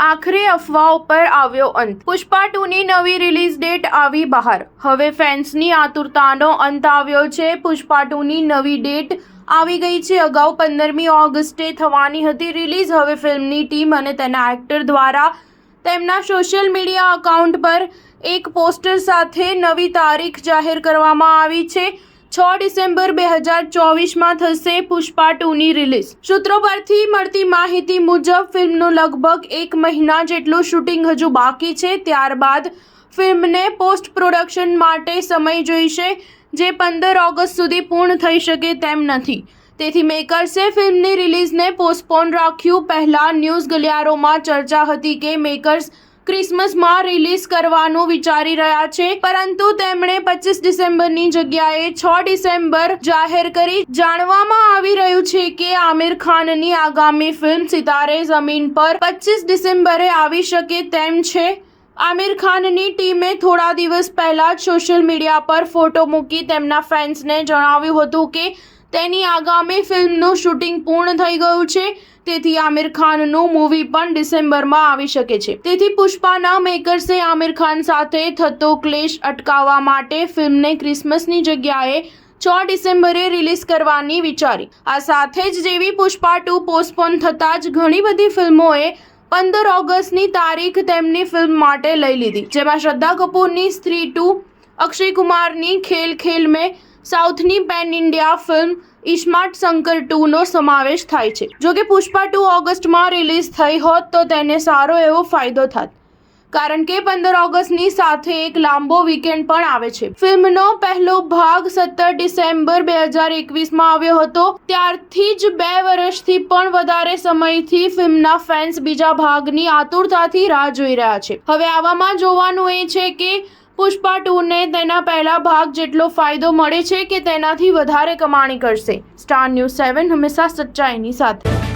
આખરે અફવાઓ પર આવ્યો અંત। પુષ્પા 2ની નવી રિલીઝ ડેટ આવી બહાર। હવે ફેન્સની આતુરતાનો અંત આવ્યો છે। પુષ્પા 2ની નવી ડેટ આવી ગઈ છે। અગાઉ 15મી ઓગસ્ટે થવાની હતી રિલીઝ। હવે ફિલ્મની ટીમ અને તેના એક્ટર દ્વારા તેમના સોશિયલ મીડિયા અકાઉન્ટ પર એક પોસ્ટર સાથે નવી તારીખ જાહેર કરવામાં આવી છે। 6 ડિસેમ્બર 2024માં થશે પુષ્પા 2ની રિલીઝ। સૂત્રો પરથી મળતી માહિતી મુજબ ફિલ્મનું લગભગ 1 મહિના જેટલું શૂટિંગ હજુ બાકી છે। ત્યારબાદ ફિલ્મને પોસ્ટ પ્રોડક્શન માટે સમય જોઈશે, જે 15 ઓગસ્ટ સુધી પૂર્ણ થઈ શકે તેમ નથી। તેથી મેકર્સે ફિલ્મની રિલીઝને પોસ્ટપોન રાખ્યું। પહેલા ન્યૂઝ ગલિયારોમાં ચર્ચા હતી કે મેકર્સ ક્રિસમસમાં રિલીઝ કરવાનું વિચારી રહ્યા છે, પરંતુ તેમણે 25 ડિસેમ્બરની જગ્યાએ 6 ડિસેમ્બર જાહેર કરી। જાણવામાં આવી રહ્યું છે કે આમિર ખાનની આગામી ફિલ્મ સિતારે ઝમીન પર 25 ડિસેમ્બરે આવી શકે તેમ છે। આમિર ખાનની ટીમે થોડા દિવસ પહેલા જ સોશિયલ મીડિયા પર ફોટો મૂકી તેમના ફેન્સને જણાવ્યું હતું કે તેની આગામી ફિલ્મનું શૂટિંગ પૂર્ણ થઈ ગયું છે। તેથી આમિર ખાનનું મૂવી પણ ડિસેમ્બરમાં આવી શકે છે। તેથી પુષ્પાના મેકર્સે આમિર ખાન સાથે થતો ક્લેશ અટકાવવા માટે ફિલ્મને ક્રિસમસની જગ્યાએ 6 ડિસેમ્બરે રિલીઝ કરવાની વિચારી। આ સાથે જ જેવી પુષ્પા 2 પોસ્ટપોન થતાં જ ઘણી બધી ફિલ્મોએ 15 ઓગસ્ટની તારીખ તેમની ફિલ્મ માટે લઈ લીધી, જેમાં શ્રદ્ધા કપૂરની સ્ત્રી 2, અક્ષય કુમારની ખેલ ખેલ મેં, સાઉથની pan India film iSmart Shankar 2નો સમાવેશ થાય છે। જોકે પુષ્પા 2 ઓગસ્ટમાં રિલીઝ થઈ હોત તો તેને સારો એવો ફાયદો થાત, કારણ કે 15 ઓગસ્ટની સાથે એક લાંબો વીકેન્ડ પણ આવે છે। ફિલ્મનો પહેલો ભાગ 17 ડિસેમ્બર 2021માં આવ્યો હતો। ત્યારથી જ 2 વર્ષથી પણ વધારે સમયથી ફિલ્મના ફેન્સ બીજા ભાગની આતુરતાથી રાહ જોઈ રહ્યા છે। હવે આવામાં જોવાનું એ છે કે પુષ્પા 2ને તેના પહેલા ભાગ જેટલો ફાયદો મળે છે કે તેનાથી વધારે કમાણી કરશે। સ્ટાર ન્યૂઝ 7 હંમેશા સચ્ચાઈની સાથે।